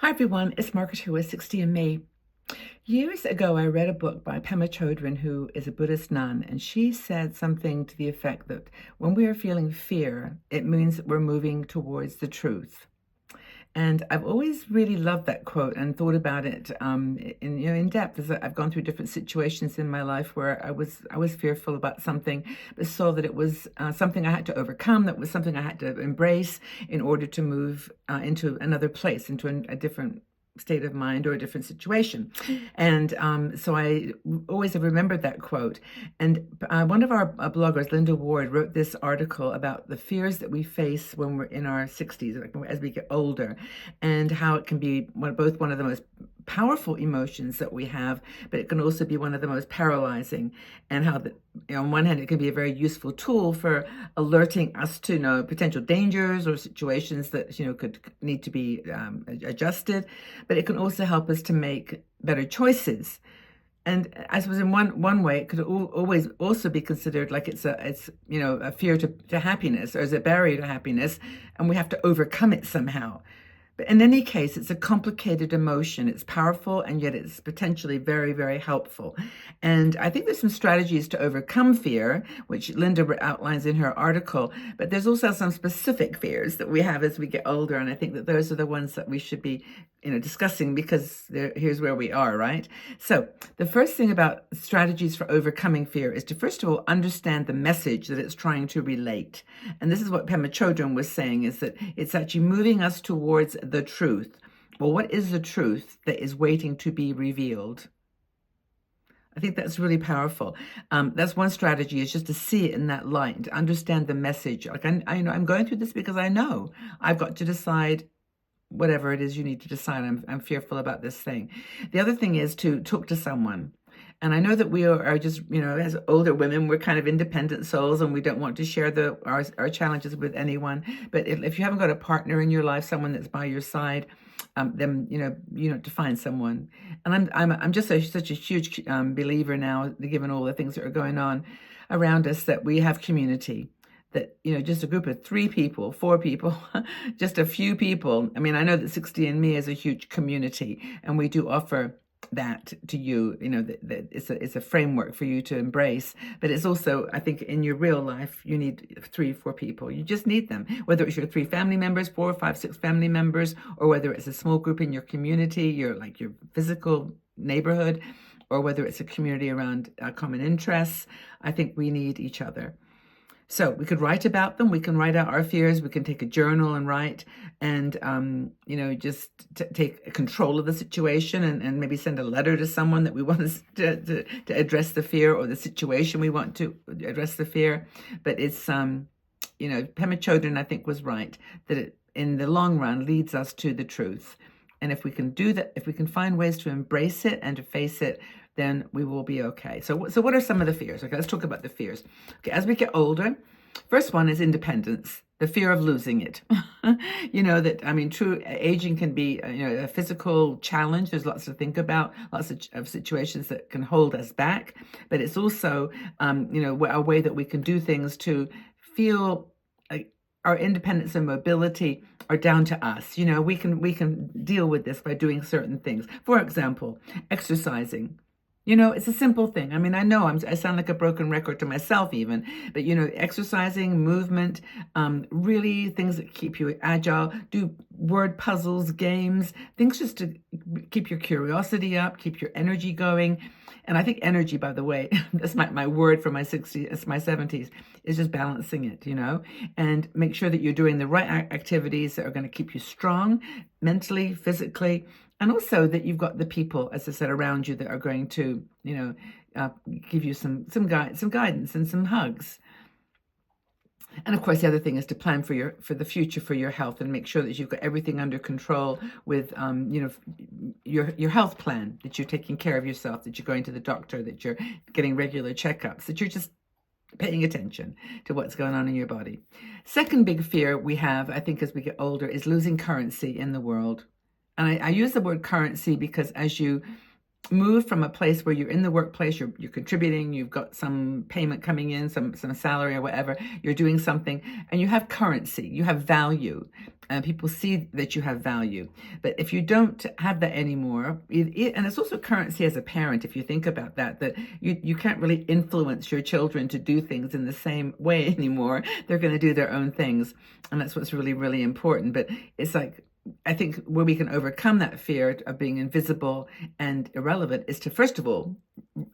Hi everyone, it's Margaret who is 60 in May. Years ago, I read a book by Pema Chodron, who is a Buddhist nun, and she said something to the effect that when we are feeling fear, it means that we're moving towards the truth. And I've always really loved that quote and thought about it in depth as I've gone through different situations in my life where I was fearful about something, but saw that it was something I had to overcome, that was something I had to embrace in order to move into another place, into a different state of mind or a different situation. And so I always have remembered that quote. And one of our bloggers, Linda Ward, wrote this article about the fears that we face when we're in our 60s, like as we get older, and how it can be both one of the most powerful emotions that we have, but it can also be one of the most paralyzing, and how on one hand it can be a very useful tool for alerting us to potential dangers or situations that could need to be adjusted, but it can also help us to make better choices. And I suppose in one way, it could always also be considered like it's a fear to happiness, or as a barrier to happiness, and we have to overcome it somehow. But in any case, it's a complicated emotion. It's powerful, and yet it's potentially very, very helpful. And I think there's some strategies to overcome fear, which Linda outlines in her article. But there's also some specific fears that we have as we get older. And I think that those are the ones that we should be discussing, because here's where we are, right? So the first thing about strategies for overcoming fear is to, first of all, understand the message that it's trying to relate. And this is what Pema Chodron was saying, is that it's actually moving us towards the truth. Well, what is the truth that is waiting to be revealed? I think that's really powerful. That's one strategy, is just to see it in that light, to understand the message. Like I know I'm going through this because I know I've got to decide whatever it is you need to decide. I'm fearful about this thing. The other thing is to talk to someone. And I know that we are just, as older women, we're kind of independent souls, and we don't want to share our challenges with anyone. But if you haven't got a partner in your life, someone that's by your side, then to find someone. And I'm just such a huge believer now, given all the things that are going on around us, that we have community. That, just a group of 3 people, 4 people, just a few people. I mean, I know that 60 and Me is a huge community, and we do offer that to you. That it's a framework for you to embrace. But it's also, I think, in your real life, you need 3, 4 people. You just need them, whether it's your 3 family members, 4, 5, 6 family members, or whether it's a small group in your community, your physical neighborhood, or whether it's a community around common interests. I think we need each other. So we could write about them. We can write out our fears. We can take a journal and write, and just take control of the situation, and maybe send a letter to someone that we want to address the fear, or the situation we want to address the fear. But it's Pema Chodron, I think, was right, that it, in the long run, leads us to the truth. And if we can do that, if we can find ways to embrace it and to face it, then we will be okay. So what are some of the fears? Okay, let's talk about the fears. Okay, as we get older, first one is independence, the fear of losing it. True aging can be, a physical challenge. There's lots to think about, lots of situations that can hold us back. But it's also, a way that we can do things to feel like our independence and mobility are down to us. We can deal with this by doing certain things. For example, exercising. It's a simple thing. I mean, I know I sound like a broken record to myself even, but exercising, movement, really things that keep you agile, do word puzzles, games, things just to keep your curiosity up, keep your energy going. And I think energy, by the way, that's my word for my 60s, my 70s, is just balancing it, and make sure that you're doing the right activities that are going to keep you strong mentally, physically, and also that you've got the people, as I said, around you that are going to, give you some guidance and some hugs. And of course, the other thing is to plan for the future, for your health, and make sure that you've got everything under control with, your health plan, that you're taking care of yourself, that you're going to the doctor, that you're getting regular checkups, that you're just paying attention to what's going on in your body. Second big fear we have, I think, as we get older, is losing currency in the world. And I use the word currency because as you move from a place where you're in the workplace, you're contributing, you've got some payment coming in, some salary or whatever, you're doing something, and you have currency, you have value, and people see that you have value. But if you don't have that anymore, and it's also currency as a parent, if you think about that, that you can't really influence your children to do things in the same way anymore. They're going to do their own things, and that's what's really, really important. But it's like, I think where we can overcome that fear of being invisible and irrelevant is to, first of all,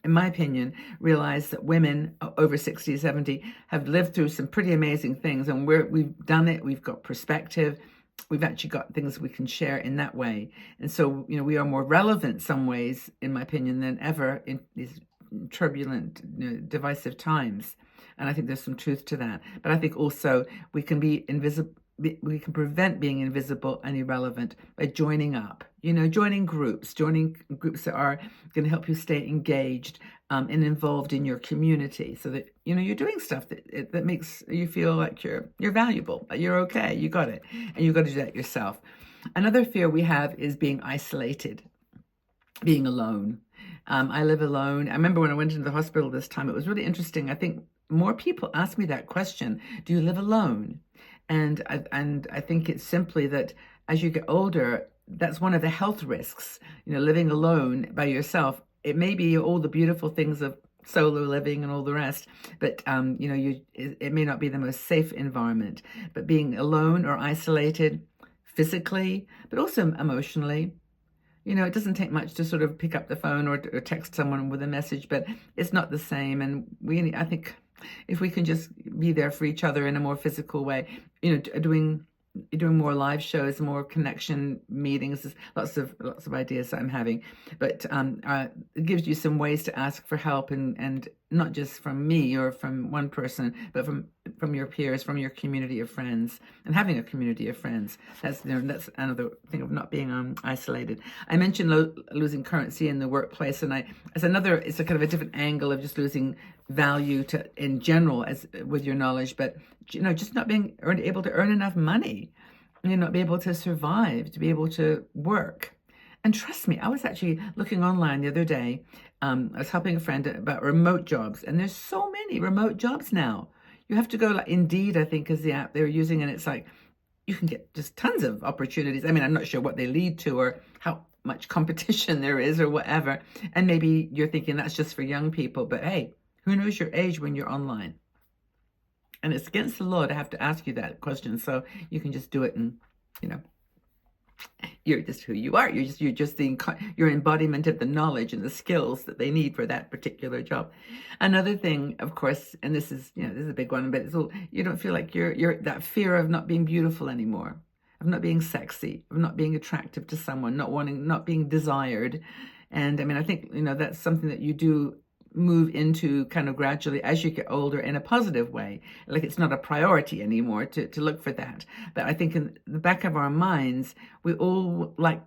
in my opinion, realize that women over 60, 70 have lived through some pretty amazing things, and we've done it. We've got perspective. We've actually got things we can share in that way. And so, we are more relevant some ways, in my opinion, than ever in these turbulent, divisive times. And I think there's some truth to that. But I think also we can be invisible. We can prevent being invisible and irrelevant by joining up, joining groups that are going to help you stay engaged and involved in your community, so that you're doing stuff that makes you feel like you're valuable, you're okay, you got it, and you've got to do that yourself. Another fear we have is being isolated, being alone. I live alone. I remember when I went into the hospital this time, it was really interesting. I think more people ask me that question: do you live alone? And I think it's simply that as you get older, that's one of the health risks. Living alone by yourself. It may be all the beautiful things of solo living and all the rest, but it may not be the most safe environment. But being alone or isolated, physically, but also emotionally. It doesn't take much to sort of pick up the phone or text someone with a message, but it's not the same. And I think if we can just be there for each other in a more physical way, doing more live shows, more connection meetings, lots of ideas that I'm having. But it gives you some ways to ask for help, and not just from me or from one person, but from your peers, from your community of friends, and having a community of friends. That's another thing of not being isolated. I mentioned losing currency in the workplace, and it's a kind of a different angle of just losing value in general as with your knowledge, but just not being able to earn enough money, not be able to survive, to be able to work. And trust me, I was actually looking online the other day. I was helping a friend about remote jobs, and there's so many remote jobs now. You have to go, like Indeed, I think, is the app they were using, and it's like you can get just tons of opportunities. I mean, I'm not sure what they lead to or how much competition there is or whatever. And maybe you're thinking that's just for young people, but hey, who knows your age when you're online? And it's against the law to have to ask you that question, so you can just do it, and you're just who you are. You're just your embodiment of the knowledge and the skills that they need for that particular job. Another thing, of course, and this is a big one, but it's all, you don't feel like you're that fear of not being beautiful anymore, of not being sexy, of not being attractive to someone, not being desired. And I mean, I think that's something that you do move into kind of gradually as you get older in a positive way. Like it's not a priority anymore to look for that. But I think in the back of our minds, we all like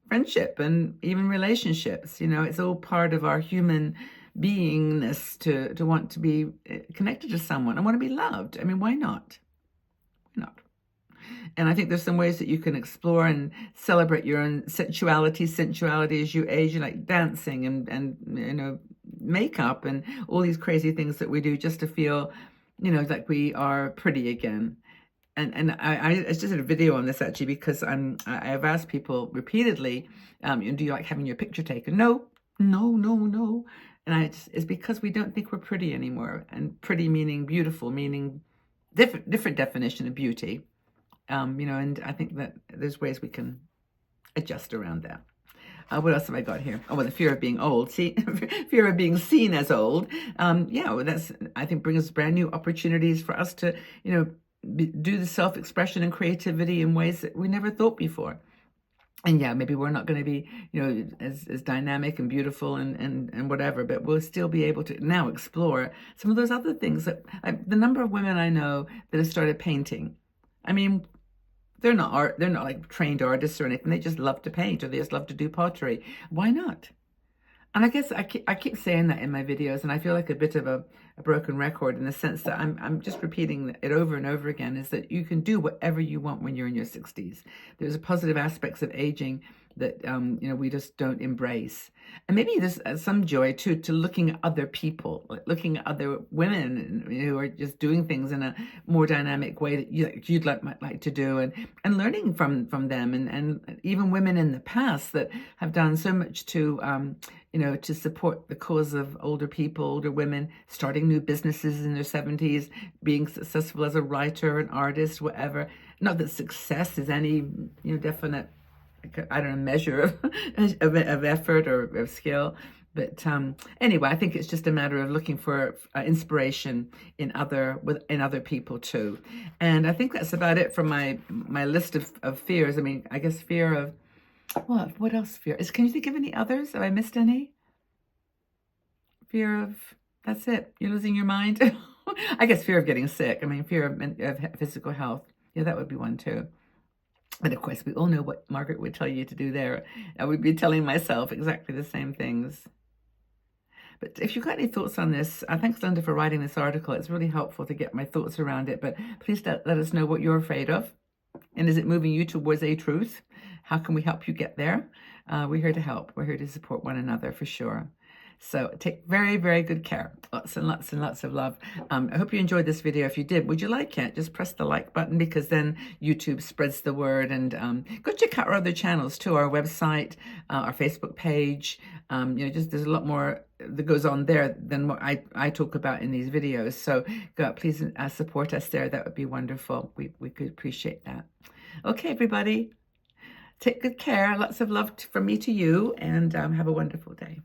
friendship and even relationships. It's all part of our human beingness to want to be connected to someone. I want to be loved. I mean, why not? Why not? And I think there's some ways that you can explore and celebrate your own sensuality as you age, like dancing and makeup and all these crazy things that we do just to feel, like we are pretty again. And I just did a video on this actually because I've asked people repeatedly, do you like having your picture taken? No. And it's because we don't think we're pretty anymore, and pretty meaning beautiful, meaning different definition of beauty. And I think that there's ways we can adjust around that. What else have I got here? Oh, well, the fear of being old. See, fear of being seen as old. That's, I think, brings brand new opportunities for us to, do the self-expression and creativity in ways that we never thought before. And maybe we're not going to be, as dynamic and beautiful and whatever, but we'll still be able to now explore some of those other things that the number of women I know that have started painting. I mean, they're not like trained artists or anything. They just love to paint, or they just love to do pottery. Why not? And I guess I keep saying that in my videos, and I feel like a bit of a broken record in the sense that I'm just repeating it over and over again, is that you can do whatever you want when you're in your 60s. There's a positive aspects of aging that we just don't embrace. And maybe there's some joy too to looking at other people, like looking at other women who are just doing things in a more dynamic way that you'd might like to do, and learning from them, and even women in the past that have done so much to to support the cause of older people, older women, starting new businesses in their 70s, being successful as a writer, an artist, whatever. Not that success is any definite, I don't know, measure of effort or of skill. But anyway, I think it's just a matter of looking for inspiration in other people too. And I think that's about it for my list of fears. I mean, I guess fear of what else? Fear is. Can you think of any others? Have I missed any? Fear of, that's it. You're losing your mind. I guess fear of getting sick. I mean, fear of physical health. Yeah, that would be one too. But of course, we all know what Margaret would tell you to do there. I would be telling myself exactly the same things. But if you've got any thoughts on this, thanks, Linda, for writing this article. It's really helpful to get my thoughts around it. But please let us know what you're afraid of. And is it moving you towards a truth? How can we help you get there? We're here to help. We're here to support one another for sure. So take very, very good care. Lots and lots and lots of love. I hope you enjoyed this video. If you did, would you like it? Just press the like button, because then YouTube spreads the word. And go check out our other channels too, our website, our Facebook page. Just there's a lot more that goes on there than what I talk about in these videos. So please support us there. That would be wonderful. We could appreciate that. Okay, everybody. Take good care. Lots of love from me to you, and have a wonderful day.